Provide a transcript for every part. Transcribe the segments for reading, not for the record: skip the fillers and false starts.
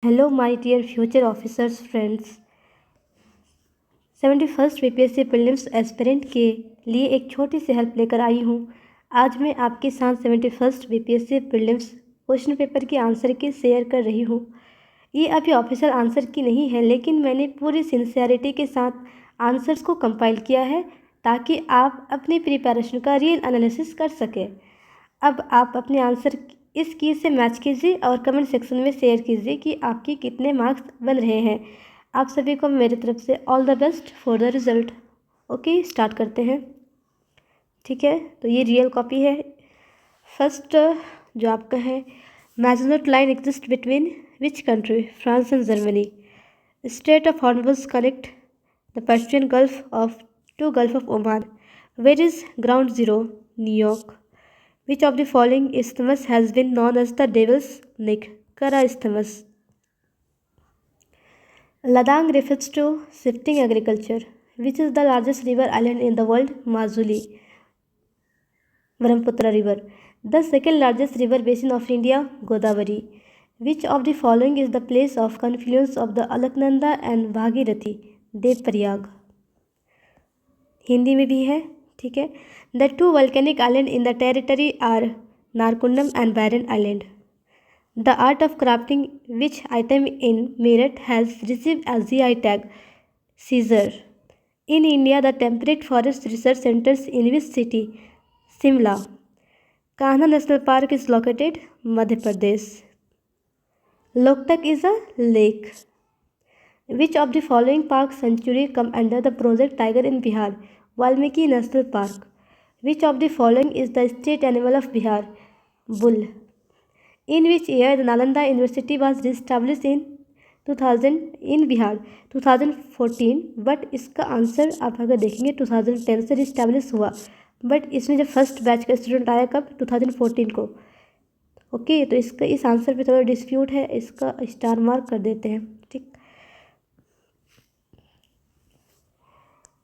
Hello my dear future officers friends. 71st BPSC prelims aspirant के लिए एक छोटी सी हेल्प लेकर आई हूँ। आज मैं आपके साथ 71st BPSC prelims question paper की आंसर की शेयर कर रही हूँ। ये अभी ऑफिशियल आंसर की नहीं है, लेकिन मैंने पूरी सिंसियरिटी के साथ आंसर्स को कंपाइल किया है ताकि आप अपनी प्रिपरेशन का रियल एनालिसिस कर सकें। अब आप अपने आंसर इस की से मैच कीजिए और कमेंट सेक्शन में शेयर कीजिए कि आपके कितने मार्क्स बन रहे हैं। आप सभी को मेरी तरफ से all the best for the result. Okay, start करते हैं। ठीक है, तो ये रियल कॉपी है। फर्स्ट जो आपका है, Maginot line exist between which country? France and Germany. Strait of Hormuz connect the Persian Gulf of to Gulf of Oman. Where is ground zero? न्यूयॉर्क। Which of the following isthmus has been known as the Devil's Neck? Kara Isthmus. Ladakh refers to shifting agriculture. Which is the largest river island in the world? Majuli. Brahmaputra River. The second largest river basin of India? Godavari. Which of the following is the place of confluence of the Alaknanda and Bhagirathi? Devprayag. Hindi में भी है, ठीक है। The two volcanic island in the territory are Narcondam and barren island. The art of crafting which item in Meerut has received a GI tag? Scissor. In India the temperate forest research centres in which city? Shimla. Kanha national park is located? Madhya Pradesh. Loktak is a lake. Which of the following park sanctuary come under the Project Tiger in Bihar? Valmiki National Park. Which of the following is the state animal of Bihar? Bull. In which year the Nalanda University was established in 2000 in Bihar? 2014. But इसका answer आप अगर देखेंगे 2010 से establish हुआ, but इसमें जब first batch का student आया कब? 2014 को। ओके, तो इसका इस आंसर पे थोड़ा डिस्प्यूट है, इसका स्टार मार्क कर देते हैं। ठीक।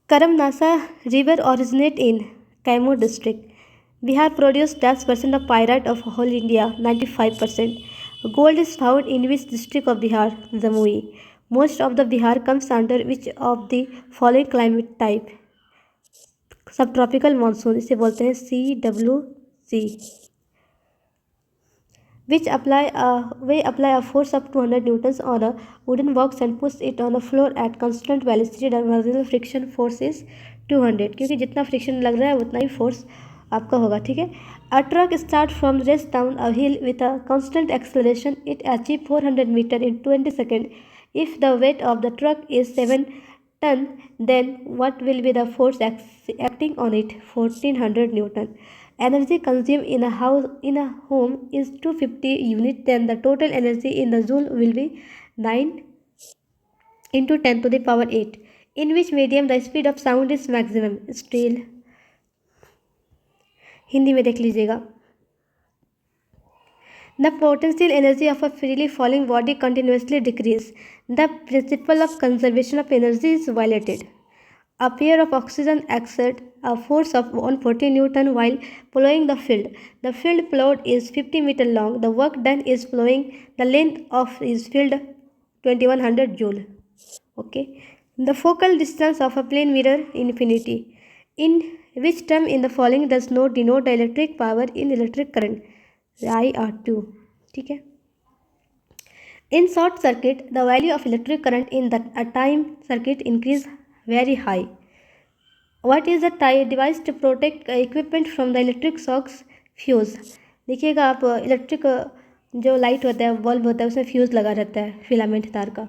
Karamnasa river originate in Kaimur district. Bihar produced 10% of pyrite of whole India, 95%. Gold is found in which district of Bihar? Jamui. Most of the Bihar comes under which of the following climate type? Subtropical monsoon, इसे बोलते हैं CWC. Which we apply a force of 200 newtons on a wooden box and push it on the floor at constant velocity. The marginal friction force is 200, क्योंकि जितना friction लग रहा है उतना ही force आपका होगा। ठीक है। A truck start from race down a hill with a constant acceleration. It achieve 400 meter in 20 seconds. If the weight of the truck is 7 ton, then what will be the force acting on it? 1400 newton. Energy consumed in a home is 250 unit, then the total energy in the joule will be 9 into 10 to the power 8. In which medium the speed of sound is maximum? Steel. Hindi में देख लीजिएगा। The potential energy of a freely falling body continuously decreases. The principle of conservation of energy is violated. A pair of oxygen exert a force of 140 Newton while plowing the field. The field plowed is 50 meter long. The work done is plowing. The length of his field 2100 joule. Okay. The focal distance of a plane mirror infinity. In which term in the following does not denote the electric power in electric current? IR2. ठीक है। In short circuit, the value of electric current in a time circuit increase very high. What is the device to protect equipment from the electric shocks? Fuse. देखिएगा आप, electric जो light होता है, bulb होता है, उसमें फ्यूज़ लगा रहता है फिलामेंट तार का।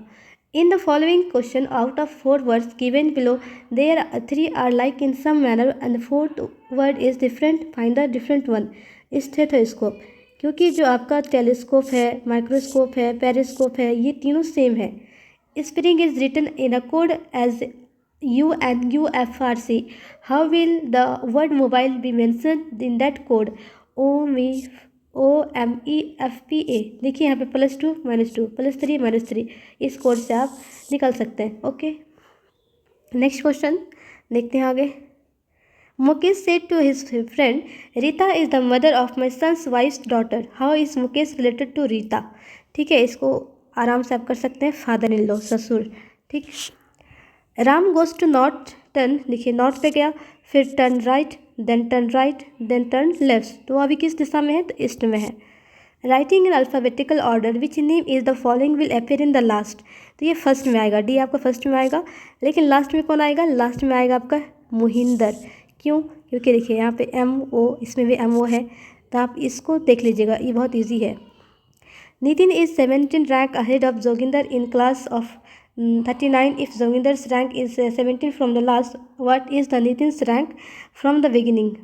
In the following question, out of 4 words given below, there 3 are like in some manner and the 4th word is different. Find the different one. Stethoscope, क्योंकि जो आपका टेलीस्कोप है, माइक्रोस्कोप है, पेरिस्कोप है, ये तीनों सेम है। Spring is written in a code as UNUFRC. How will the word mobile be mentioned in that code? OMEFPA. देखिए यहाँ पे +2 -2 +3 -3, इस कोड से आप निकल सकते हैं। ओके, नेक्स्ट क्वेश्चन देखते हैं आगे। Mukesh said to his friend, Rita is the mother of my son's wife's daughter. How is Mukesh related to Rita? ठीक है, इसको आराम से आप कर सकते हैं फादर इन लॉ, ससुर। ठीक, Ram goes to north turn, देखिए नॉर्थ पे गया, फिर turn right, then turn right, then turn left, तो अभी किस दिशा में है, तो ईस्ट में है। Writing in alphabetical order which name is the following will appear in the last, तो ये फर्स्ट में आएगा, डी आपका फर्स्ट में आएगा, लेकिन लास्ट में कौन आएगा, लास्ट में आएगा आपका मुहिंदर। क्यों, क्योंकि देखिए यहाँ पे एम ओ, इसमें भी एम ओ है, तो आप इसको देख लीजिएगा, ये बहुत ईजी है। Nitin is 17 rank ahead of Joginder in class of 39. If Joginder's rank is 17 from the last, what is the Nitin's rank from the beginning,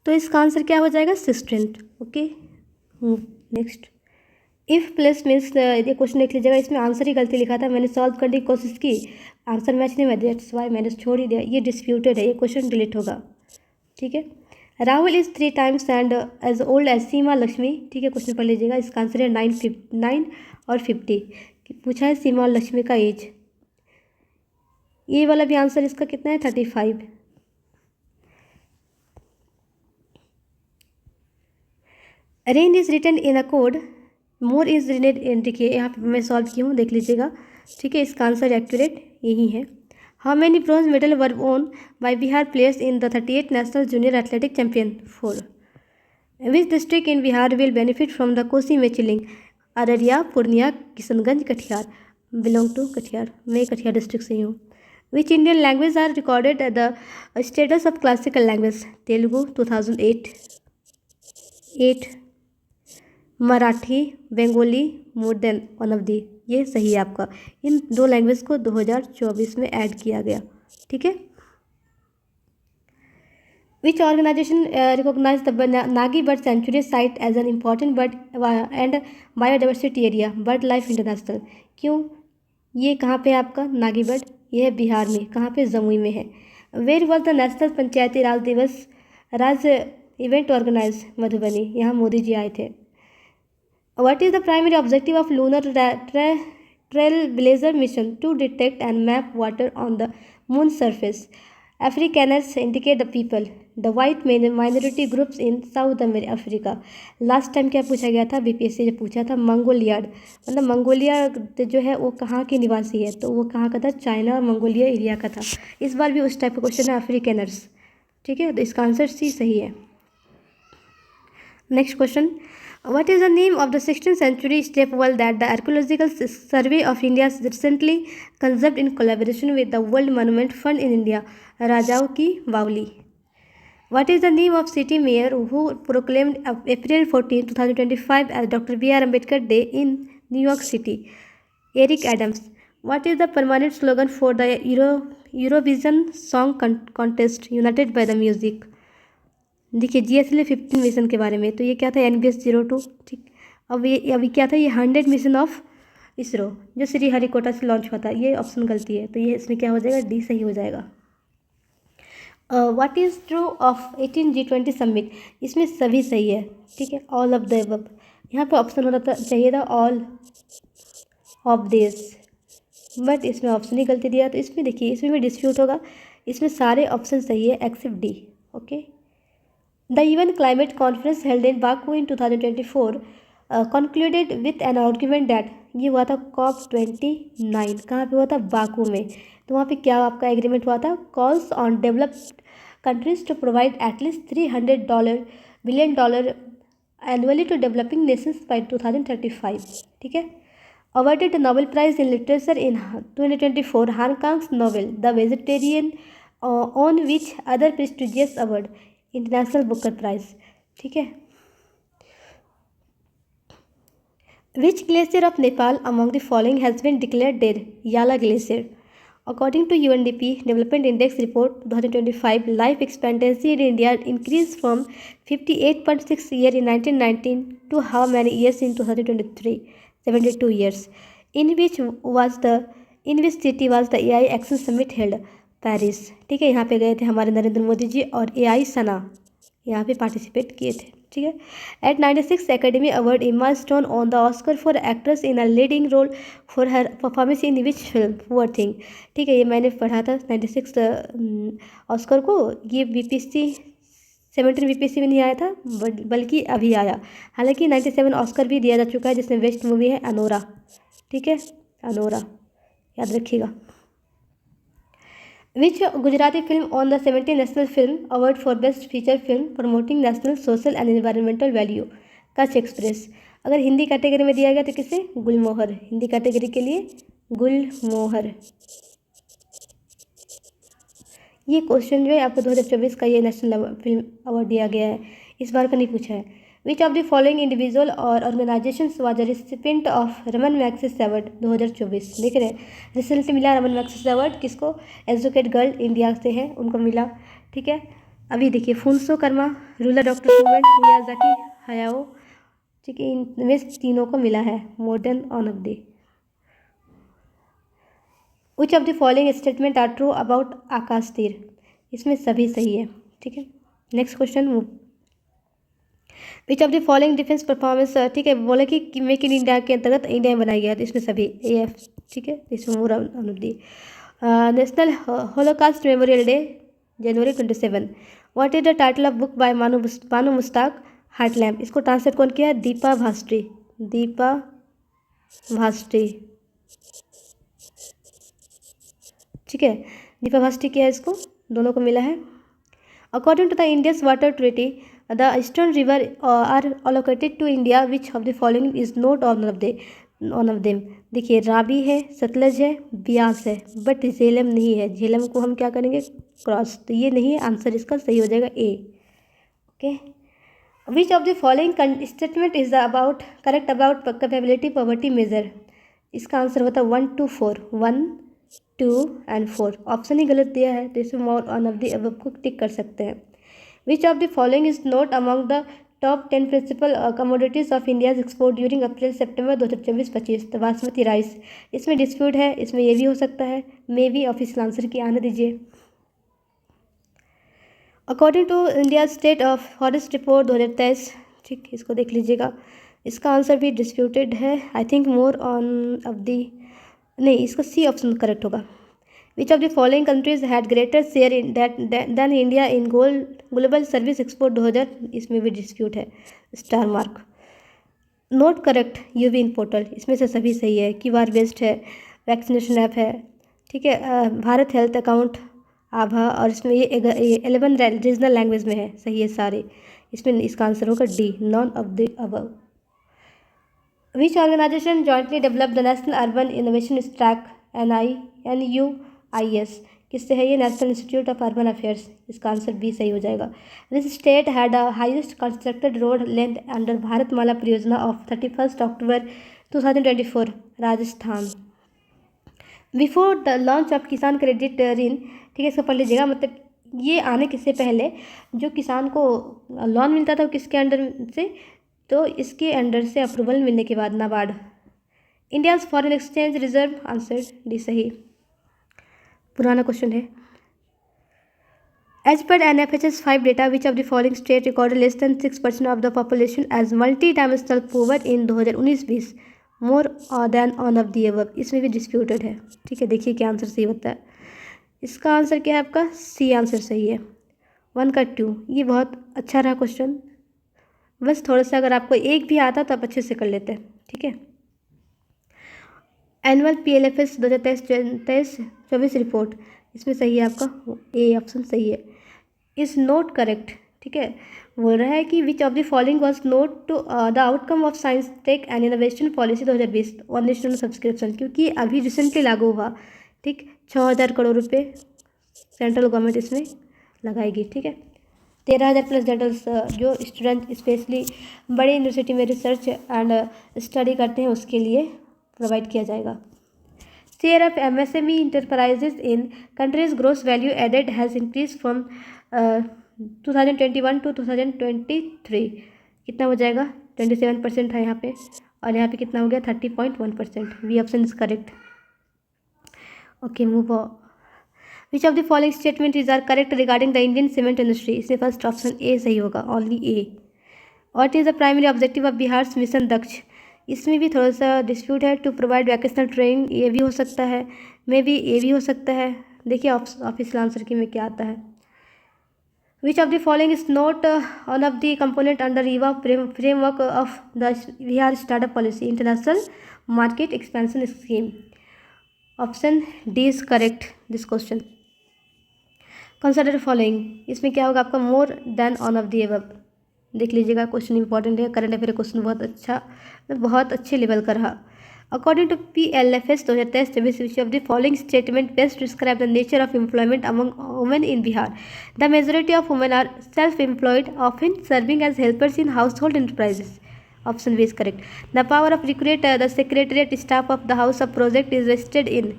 तो इसका आंसर क्या हो जाएगा, 16th। Okay, next, if plus means, ये क्वेश्चन देख लीजिएगा, इसमें आंसर ही गलती लिखा था, मैंने सॉल्व करने की कोशिश की, आंसर मैच नहीं हुआ, दैट्स वाई मैंने छोड़ ही दिया, ये डिस्प्यूटेड है, ये क्वेश्चन डिलीट होगा। ठीक है, Rahul is 3 times and as old as Seema Lakshmi, ठीक है, क्वेश्चन पढ़ लीजिएगा, इसका आंसर है 9 और 50, पूछा है सीमा और लक्ष्मी का एज, ये वाला भी आंसर इसका कितना है, 35। Rain is written in a code, more is written in, देखिए यहाँ पे मैं सॉल्व की हूँ, देख लीजिएगा। ठीक है, इसका आंसर एक्यूरेट यही है। How many bronze medal were won by Bihar players in the 38 national junior athletic champion 4, which district in Bihar will benefit from the Kosi Mechi linking, Araria, Purnia, Kishanganj, Katihar, belong to Katihar, मैं कटिहार डिस्ट्रिक्ट से ही हूँ। Which Indian language are recorded at the status of classical language, Telugu 2008, Marathi, Bengali, more than one of the, ये सही है आपका, इन 2 language को 2024 में ऐड किया गया। ठीक है, which organization recognize the Nagi bird sanctuary site as an important bird and biodiversity area, bird life international, क्यों, ये कहाँ पे है आपका नागी बर्ड, ये है बिहार में, कहाँ पे, जमुई में है। वेयर वॉज द नेशनल पंचायती राज दिवस राज्य इवेंट ऑर्गेनाइज, मधुबनी, यहाँ मोदी जी आए थे। What is the primary objective of Lunar Trailblazer mission? To detect and map water on the moon's surface. Afrikaners indicate the people, the white minority groups in South Africa. Last time क्या पूछा गया था, BPSC जब पूछा था, मंगोलियाड, मतलब Mongolia जो है वो कहाँ के निवासी है, तो वो कहाँ का था, चाइना और मंगोलिया एरिया का था। इस बार भी उस टाइप का क्वेश्चन है, अफ्रीकनर्स। ठीक है, तो इसका आंसर सी सही है। Next question, what is the name of the 16th century step well that the Archaeological Survey of India recently conceived in collaboration with the World Monument Fund in India, Rajao ki Baoli? What is the name of city mayor who proclaimed April 14, 2025 as Dr. B.R. Ambedkar Day in New York City, Eric Adams? What is the permanent slogan for the Eurovision Song Contest, United by the Music? देखिए GSLV 15 mission के बारे में, तो ये क्या था, NBS-02। ठीक, अब ये अभी क्या था, ये 100 मिशन ऑफ इसरो जो श्रीहरिकोटा से लॉन्च हुआ था, ये ऑप्शन गलती है, तो ये इसमें क्या हो जाएगा, डी सही हो जाएगा। What is true of 18 G20 summit, इसमें सभी सही है। ठीक है, ऑल ऑफ द अबव, यहाँ पे ऑप्शन होना था, चाहिए था ऑल ऑफ दिस, बट इसमें ऑप्शन ही गलती दिया, तो इसमें देखिए इसमें भी डिस्प्यूट होगा, इसमें सारे ऑप्शन सही है accept D. Okay, The UN Climate Conference held in Baku in 2024 concluded with an argument that, ये हुआ था COP29, कहाँ पे हुआ था, बाकू में, तो वहाँ पे क्या आपका एग्रीमेंट हुआ था, calls on developed countries to provide at least $300 billion annually to developing nations by 2035. ठीक है, awarded the Nobel Prize in Literature in 2024, Hong Kong's novel The Vegetarian, on which other prestigious award, international Booker prize. ठीक है, which glacier of Nepal among the following has been declared dead, Yala glacier. According to UNDP development index report 2025, life expectancy in India increase from 58.6 year in 1919 to how many years in 2023, 72 years. In which city was the AI action summit held, Paris. ठीक है, यहाँ पे गए थे हमारे नरेंद्र मोदी जी और AI सना यहाँ पे पार्टिसिपेट किए थे। ठीक है, at 96 academy award Emma Stone on the Oscar for actress in a leading role for her performance in which film, poor thing. ठीक है, ये मैंने पढ़ा था 96 ऑस्कर को, ये BPSC 17 बीपीएससी में नहीं आया था बल्कि अभी आया। हालांकि 97 ऑस्कर भी दिया जा चुका है, जिसमें बेस्ट मूवी है अनोरा। ठीक है, अनोरा याद रखिएगा। Which Gujarati film on the 70 national film award for best feature film promoting national social and environmental value, Kutch express. अगर हिंदी कैटेगरी में दिया गया तो किसे? गुलमोहर। हिंदी कैटेगरी के लिए गुलमोहर। ये क्वेश्चन जो है आपको 2024 का ये नेशनल फिल्म अवार्ड दिया गया है, इस बार का नहीं पूछा है। Which of the following individual और organization was a recipient of Raman Magsaysay award 2024? देख रहे हैं, रिसेंटली मिला रमन मैग्सेसे अवार्ड किसको? एजुकेट गर्ल इंडिया से है, उनको मिला। ठीक है, अभी देखिए Phuntsho Karma, rural doctor movement, Miyazaki Hayao. ठीक है, इनमें तीनों को मिला है modern on of the. Which of the following statement are true about Akash Teer? इसमें सभी सही है। ठीक है, next question. Which of the following defence performance, ठीक है, बोला कि मेक इन इंडिया के अंतर्गत इंडिया में बनाया गया, तो इसमें सभी AF। ठीक है, इसमें मोर ऑन ऑफ दी। National Holocaust memorial day January 27। What is the title of book by Bano Mushtaq Heart Lamp? इसको ट्रांसलेट कौन किया? दीपा भास्त्री। दीपा भास्त्री। ठीक है, दीपा भास्त्री किया है, इसको दोनों को मिला है। According to the Indus water treaty the eastern river are allocated to India, which of the following is not one of them? देखिए, रावी है, सतलज है, ब्यास है, बट झेलम नहीं है। झेलम को हम क्या करेंगे? क्रॉस। तो ये नहीं है, आंसर इसका सही हो जाएगा A। Okay, which of the following statement is about correct about capability poverty measure? इसका आंसर होता है 1 to 4, 1, 2 and 4। ऑप्शन ही गलत दिया है, तो इसमें more on of the above को टिक कर सकते हैं। Which of the following is not among the top 10 principal commodities of India's export during April सितंबर 2024-25? तो बासमती राइस। इसमें डिस्प्यूट है, इसमें ये भी हो सकता है, मे भी। ऑफिशियल आंसर की आने दीजिए। According to India state of forest report 2023, ठीक, इसको देख लीजिएगा। इसका आंसर भी डिस्प्यूटेड है, I think more on off the, नहीं, इसका C ऑप्शन करेक्ट होगा। Which of the following countries had greater share in than India in global service export 2000? इसमें भी डिस्प्यूट है, स्टार मार्क। नोट करेक्ट यूवी इन पोर्टल, इसमें से सभी सही है। क्यूआर बेस्ड है, वैक्सीनेशन ऐप है। ठीक है, भारत हेल्थ अकाउंट, आभा, और इसमें ये 11 रीजनल लैंग्वेज में है, सही है सारे। इसमें इसका आंसर होगा D, none of the above. Which organization jointly develop the national urban innovation stack NINUIS? किससे है ये? National institute of urban affairs. इसका आंसर B सही हो जाएगा। This state had the highest constructed road length under Bharatmala Pariyojana of 31 October 2024, Rajasthan. Before the launch of Kisan credit ऋण, ठीक है, इसको पढ़ लीजिएगा। मतलब ये आने किससे पहले जो किसान को लोन मिलता था वो किसके अंडर से? तो इसके अंडर से अप्रूवल मिलने के बाद, NABARD. India's foreign exchange reserve, answer D सही। पुराना क्वेश्चन है। एज पर NFHS 5 data, which of the following state recorded less than 6% of the population as multi dimensional poor in 2019-20? More than one of the above. इसमें भी disputed है। ठीक है, देखिए क्या आंसर सही होता है। इसका आंसर क्या है आपका? C आंसर सही है। 1 का 2। ये बहुत अच्छा रहा क्वेश्चन, बस थोड़ा सा अगर आपको एक भी आता तो आप अच्छे से कर लेते हैं। ठीक है, एनुअल PLFS 2023-24 रिपोर्ट, इसमें सही है आपका A ऑप्शन सही है। Is not correct. ठीक है, बोल रहा है कि which of the following was not to the outcome of science tech and innovation policy 2020 on national subscription? क्योंकि अभी रिसेंटली लागू हुआ। ठीक, 6000 करोड़ रुपये सेंट्रल गवर्नमेंट इसमें लगाएगी। ठीक है, 13,000 प्लस जनरल्स जो स्टूडेंट स्पेशली बड़े यूनिवर्सिटी में रिसर्च एंड स्टडी करते हैं उसके लिए प्रोवाइड किया जाएगा। Share of MSME enterprises in countries gross value added has increase from 2021 to 2023। कितना हो जाएगा? 27% है यहाँ पे, और यहाँ पे कितना हो गया? 30.1%। B option is correct. Okay, move on. Which of the following statement is are correct regarding the Indian cement industry? इसमें फर्स्ट ऑप्शन A सही होगा, only A। What is the primary objective of Bihar mission Daksh? इसमें भी थोड़ा सा dispute है। To provide vocational training, ये भी हो सकता है, मे बी A भी हो सकता है। देखिए ऑफिशियल आंसर की में क्या आता है। Which of the following is not one of the component under EVA framework of the Bihar startup policy international market expansion scheme? Option D is correct this question. Consider following, इसमें क्या होगा आपका more than one of the above. देख लीजिएगा question important है, current affair question बहुत अच्छा, बहुत अच्छे लेवल का रहा. According to PLFS 2023 which of the following statement best describe the nature of employment among women in Bihar? The majority of women are self-employed, often serving as helpers in household enterprises. Option B is correct. The power of recruit the secretariat staff of the House of Project is vested in.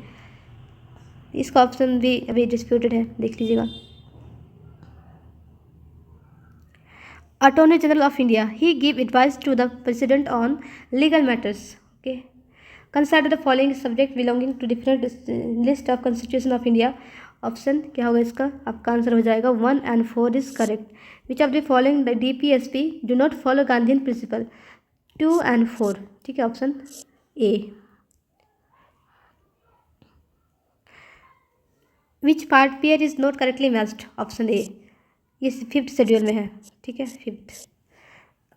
इसका option भी अभी disputed है, देख लीजिएगा. Attorney general of India, he give advice to the president on legal matters. Okay. Consider the following subject belonging to different list of constitution of India. Option क्या होगा इसका, आपका आंसर हो जाएगा 1 and 4 is correct. Which of the following the DPSP do not follow Gandhian principle. 2 and 4. ठीक है, option A. Which part pair is not correctly matched. Option A, ये 5th schedule में है. ठीक है, 5th.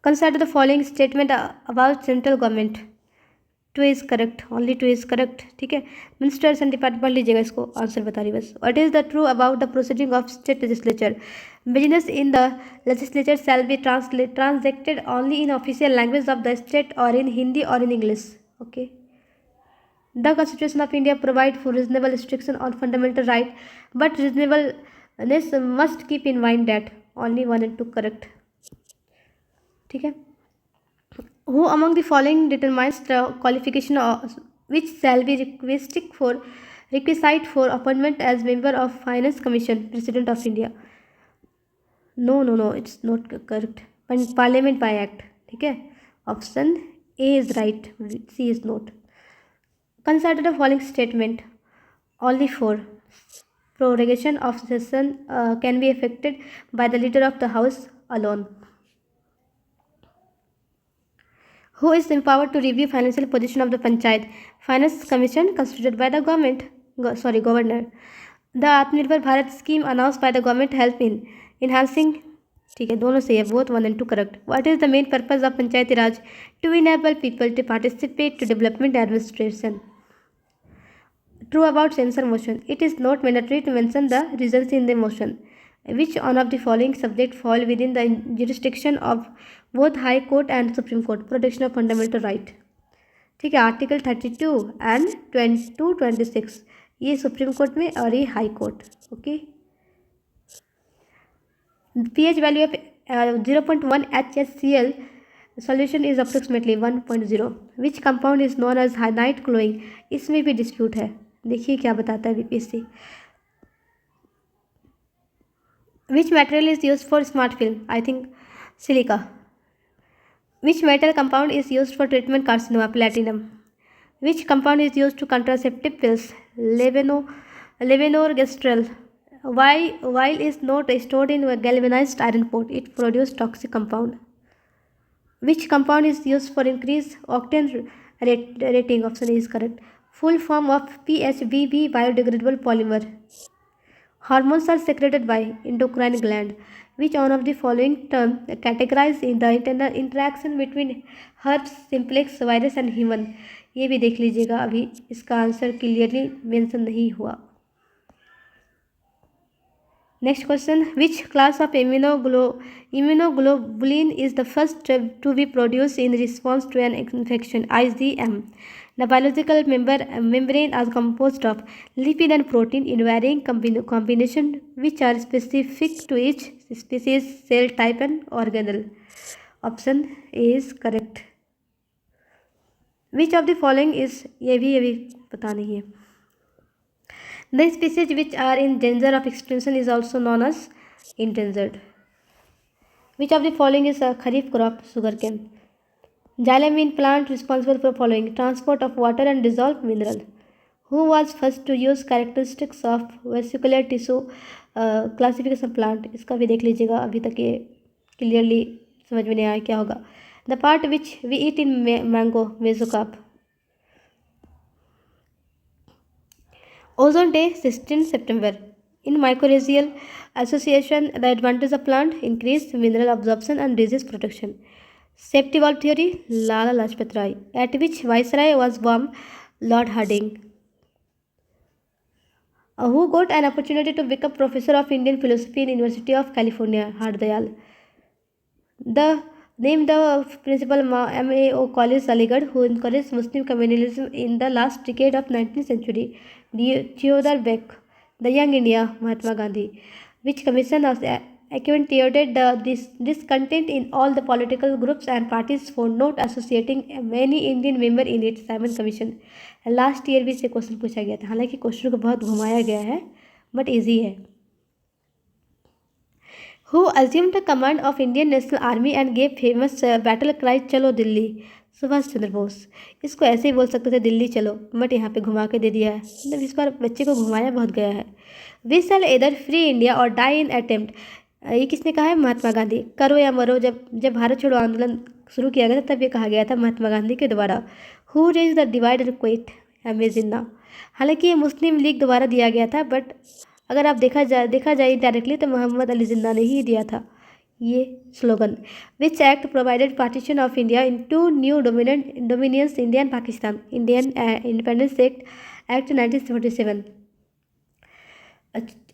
Consider the following statement about central government. 2 is correct, only 2 is correct. ठीक है, ministers and department पढ़ लीजिएगा, इसको आंसर बता रही बस. What is the true about the proceeding of state legislature. Business in the legislature shall be translated only in official language of the state और इन हिंदी और in English. Okay. The Constitution of India provide for reasonable restriction on fundamental right, but reasonableness must keep in mind that only 1 and 2 correct. ठीक है. Who among the following determines the qualification which shall be requisite for appointment as member of Finance Commission, President of India? No, it's not correct. Parliament by Act. ठीक है, option A is right, C is not. Consider the following statement. Only 4. Prorogation of session can be effected by the leader of the house alone. Who is empowered to review financial position of the Panchayat? Finance Commission constituted by the governor. The Atmanirbhar Bharat scheme announced by the government help in enhancing. ठीक है, दोनों सही है, both 1 and 2 correct. What is the main purpose of Panchayati Raj? To enable people to participate to development administration. True about censor motion. It is not mandatory to mention the reasons in the motion. Which one of the following subject fall within the jurisdiction of both High Court and Supreme Court? Protection of fundamental right. ठीक है, article 32 and 226 ये supreme court में और ये high court. Okay. pH value of 0.1 HCl solution is approximately 1.0. Which compound is known as night glowing? इसमें भी dispute है, देखिए क्या बताता है BPSC. Which material is used for smart film? I think silica. Which metal compound is used for treatment carcinoma? Platinum. Which compound is used to contraceptive pills? Levonorgestrel. While is not stored in a galvanized iron pot, it produces toxic compound. Which compound is used for increased octane rating? Option A is correct. Full form of PHBB biodegradable polymer. Hormones are secreted by endocrine gland. Which one of the following term categorized in the internal interaction between herpes simplex virus and human? ये भी देख लीजिएगा, अभी इसका answer clearly mention नहीं हुआ. Next question. Which class of immunoglobulin is the first to be produced in response to an infection? IgM. The biological membrane is composed of lipid and protein in varying combination which are specific to each species, cell type and organelle. Option A is correct. Which of the following is, ये भी पता नहीं है. The species which are in danger of extinction is also known as endangered. Which of the following is a kharif crop? Sugarcane. Xylem in plant responsible for following: transport of water and dissolved mineral. Who was first to use characteristics of vesicular tissue classification plant? इसका भी देख लीजिएगा, अभी तक ये clearly समझ में नहीं आया क्या होगा. The part which we eat in mango, mesocarp. Ozone Day 16 September. In mycorrhizal association, the advantage of plant increase mineral absorption and disease protection. Safety valve theory, Lala Lajpat Rai, at which Viceroy was born Lord Hardinge, who got an opportunity to become professor of Indian philosophy in University of California, Hardayal. The principal MAO College Aligarh, who encouraged Muslim communalism in the last decade of 19th century. Theodore Beck, The Young India, Mahatma Gandhi, which commission was acquainted discontent in all the political groups and parties for not associating many Indian member in its Simon Commission. Last year भी से question पूछा गया था, हालांकि question को बहुत घुमाया गया है बट इजी है. Who assumed the command of Indian National Army and gave famous battle cry चलो दिल्ली? सुभाष चंद्र बोस. इसको ऐसे ही बोल सकते थे दिल्ली चलो, बट यहाँ पे घुमा के दे दिया है, मतलब इस बार बच्चे को घुमाया बहुत गया है. We shall either free India और डाई इन अटेम्प्ट. ये किसने कहा है? महात्मा गांधी. करो या मरो. जब भारत छोड़ो आंदोलन शुरू किया गया था तब ये कहा गया था महात्मा गांधी के द्वारा. Who raise the divide and quit? M A Jinnah. हालांकि ये मुस्लिम लीग द्वारा दिया गया था, बट अगर आप देखा जाए डायरेक्टली तो मोहम्मद अली जिन्ना ने ही दिया था ये slogan. Which act provided partition of India into new dominions India and Pakistan? Indian independence act 1947.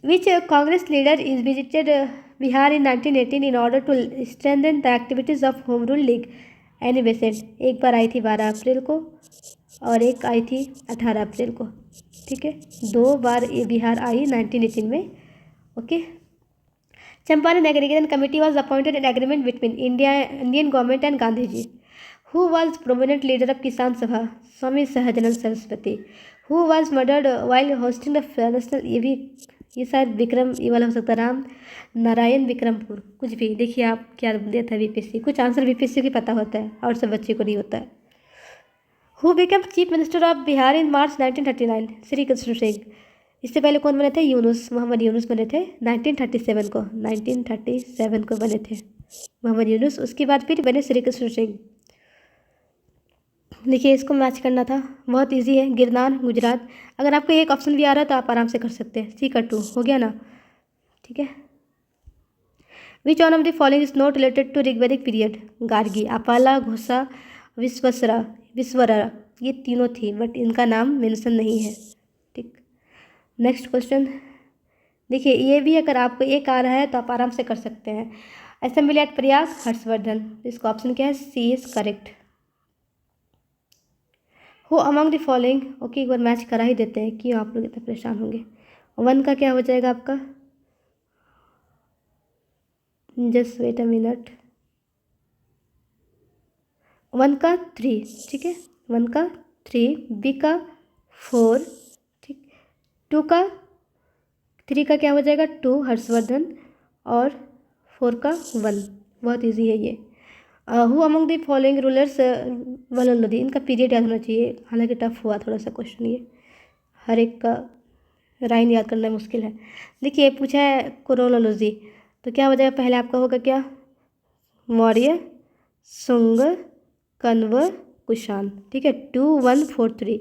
Which Congress leader is visited Bihar in 1918 in order to strengthen the activities of Home Rule League? Annie Besant. एक बार आई थी 12 अप्रैल को और एक आई थी 18 अप्रैल को. ठीक है, 2 बार ये बिहार आई 1918 में. Okay. Champaran aggregation committee was appointed in agreement between Indian government and Gandhi ji. Who was prominent leader of Kisan Sabha? Swami Sahajanand Saraswati. Who was murdered while hosting the national? ये शायद विक्रम, ये वाला हो सकता है राम नारायण विक्रमपुर, कुछ भी. देखिए आप क्या देता है बीपीएससी, कुछ आंसर बीपीएससी को पता होता है और सब बच्चे को नहीं होता है. Who become chief minister of Bihar in March 1939? Shri Krishna Singh. इससे पहले कौन बने थे? यूनुस, मोहम्मद यूनुस बने थे 1937 को. 1937 को बने थे मोहम्मद यूनुस. उसके बाद फिर बने श्री कृष्ण सिंह. देखिए इसको मैच करना था, बहुत इजी है. गिरनार, गुजरात. अगर आपको एक ऑप्शन भी आ रहा है तो आप आराम से कर सकते हैं. सी का 2 हो गया ना. ठीक है. Which one of the following is not related to Rigvedic period? Gargi, Apala, Ghosha, Vishwara. ये तीनों थी बट इनका नाम मेंशन नहीं है. ठीक. नेक्स्ट क्वेश्चन देखिए, ये भी अगर आपको एक आ रहा है तो आप आराम से कर सकते हैं. Assembly at Prayag, Harshavardhana. इसका ऑप्शन क्या है? C is correct. Who among the following. Okay, एक बार मैच करा ही देते हैं, क्यों आप लोग इतना परेशान होंगे. 1 का क्या हो जाएगा आपका? Just wait a minute. 1 का 3. ठीक है, 1 का 3, बी का 4. ठीक. 2 का 3 का क्या हो जाएगा? 2 हर्षवर्धन और 4 का 1. बहुत इजी है ये. Who among the following rulers? वलन लोधी. इनका पीरियड याद होना चाहिए, हालांकि टफ हुआ थोड़ा सा क्वेश्चन ये, हर एक का राइन याद करना मुश्किल है. देखिए पूछा है क्रोनोलॉजी, तो क्या हो जाएगा? पहले आपका होगा क्या? मौर्य, शुंग, कण्व, कुषाण. ठीक है. 2 1 4 3.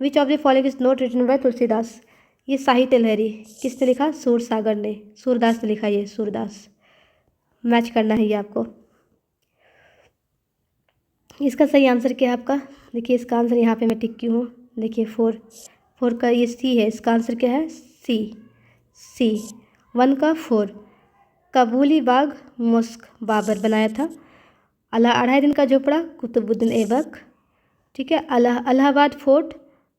Which of the following is not written by Tulsidas? ये साहित्य लहरी. किसने लिखा? सूरसागर ने. सूरदास ने लिखा, ये सूरदास. मैच करना है ये आपको. इसका सही आंसर क्या है आपका? देखिए इसका आंसर यहाँ पे मैं टिक क्यों हूँ. देखिए 4 का ये सी है. इसका आंसर क्या है? सी. 1 का 4. काबुली बाग मस्क बाबर बनाया था. 2.5 दिन का झोपड़ा कुतुबुद्दीन ऐबक. ठीक है. इलाहाबाद फोर्ट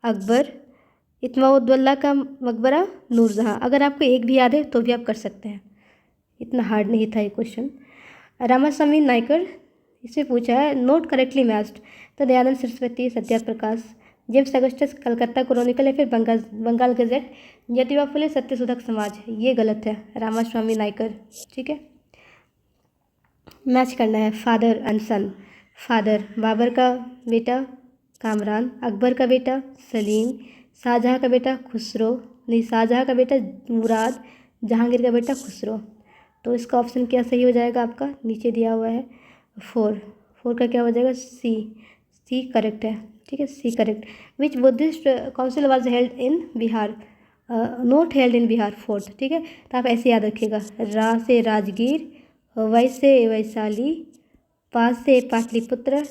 अकबर. इत्माउद्दौला का मकबरा नूरजहाँ. अगर आपको एक भी याद है तो भी आप कर सकते हैं, इतना हार्ड नहीं था ये क्वेश्चन. रामास्वामी नायकर, इसमें पूछा है नोट करेक्टली मैच्ड. तो Dayanand Saraswati, Satyaprakash, James Augustus, Calcutta chronicle या फिर बंगाल गजेट, ज्योतिबा फुले, सत्यशोधक समाज. ये गलत है, रामास्वामी नायकर. ठीक है. मैच करना है father and son. Father Babar का बेटा कामरान, अकबर का बेटा सलीम, शाहजहाँ का बेटा खुसरो, नहीं शाहजहाँ का बेटा मुराद, जहांगीर का बेटा खुसरो. तो इसका ऑप्शन क्या सही हो जाएगा आपका? नीचे दिया हुआ है 4 का क्या हो जाएगा? सी करेक्ट है. ठीक है, C correct. Which Buddhist council was held in Bihar? Not held in Bihar fourth, ठीक है। तो आप ऐसे याद रखिएगा, रा से राजगीर, वै से वैशाली, पा से पाटलिपुत्र,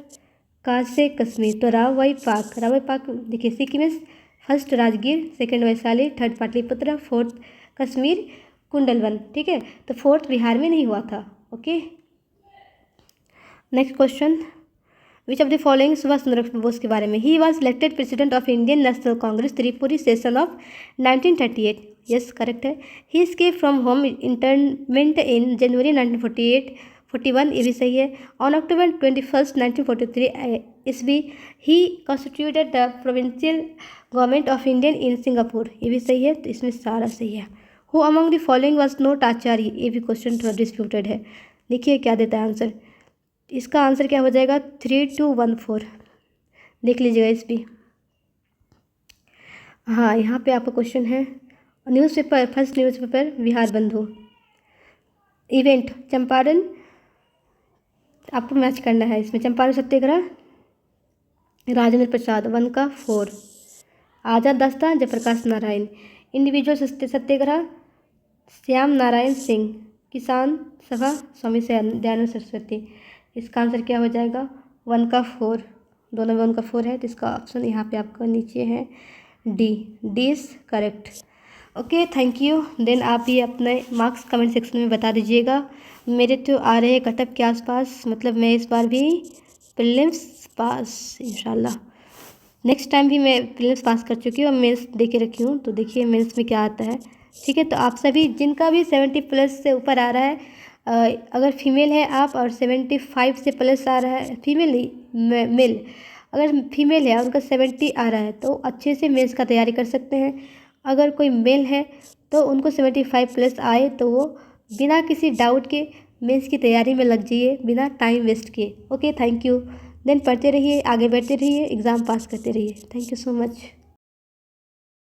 का से कश्मीर। तो रावई पाक देखिए, sequence first Rajgir, second Vaishali, third Pataliputra, fourth Kashmir, Kundalvan, ठीक है। तो फोर्थ बिहार में नहीं हुआ था। Okay, next question, which of the following Subhash Chandra Bose के बारे में। He was elected president of Indian national Congress Tripuri session of 1938। Yes, correct है। He escape from home internment in January 1941, ये भी सही है। ऑन अक्टूबर 21, 1943 ईस्वी he constituted the provincial government of Indian in Singapore, ये भी सही है। तो इसमें सारा सही है। Who among the following was not Acharya, ये भी क्वेश्चन थोड़ा डिस्प्यूटेड है। देखिए क्या देता है आंसर। इसका आंसर क्या हो जाएगा, 3214, देख लीजिएगा इस भी। हाँ, यहाँ पे आपका क्वेश्चन है, न्यूज़पेपर, फर्स्ट न्यूज़पेपर बिहार बंधु। इवेंट चंपारण, आपको मैच करना है इसमें। चंपारण सत्याग्रह, राजेंद्र प्रसाद, 1 का 4। आज़ाद दास्तां, जयप्रकाश नारायण। इंडिविजुअल सत्याग्रह, श्याम नारायण सिंह। किसान सभा, स्वामी दयानंद सरस्वती। इसका आंसर क्या हो जाएगा, 1 का 4, दोनों में 1 का 4 है। तो इसका ऑप्शन यहाँ पे आपका नीचे है, D is correct. Okay, thank you. Then आप ये अपने मार्क्स कमेंट सेक्शन में बता दीजिएगा। मेरे तो आ रहे कट ऑफ के आसपास, मतलब मैं इस बार भी प्रीलिम्स पास इंशाल्लाह। नेक्स्ट टाइम भी मैं प्रीलिम्स पास कर चुकी हूँ और मेंस दे के रखी हूँ। तो देखिए मेंस में क्या आता है, ठीक है। तो आप सभी जिनका भी 70 प्लस से ऊपर आ रहा है, अगर फीमेल है आप और 75 से प्लस आ रहा है, फीमेल नहीं मेल, अगर फीमेल है और उनका 70 आ रहा है तो अच्छे से मेंस का तैयारी कर सकते हैं। अगर कोई मेल है तो उनको 75 प्लस आए तो वो बिना किसी डाउट के मेंस की तैयारी में लग जाइए, बिना टाइम वेस्ट किए। Okay, thank you. देन पढ़ते रहिए, आगे बढ़ते रहिए, एग्ज़ाम पास करते रहिए। Thank you so much.